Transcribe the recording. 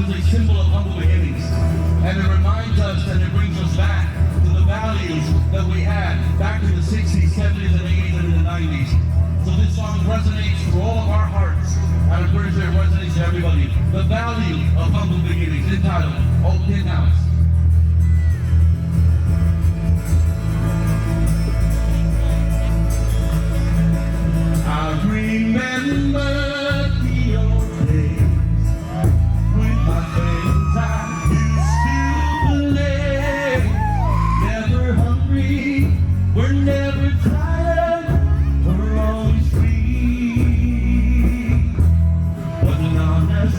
is a symbol of humble beginnings. And it reminds us and it brings us back to the values that we had back in the 60s, 70s, and 80s, and in the 90s. So this song resonates through all of our hearts. And I'm pretty sure it resonates to everybody. The value of humble beginnings, entitled Old Tin House. I remember the old days with my friends I used to play. Never hungry, we're never tired, we're always free. What an honest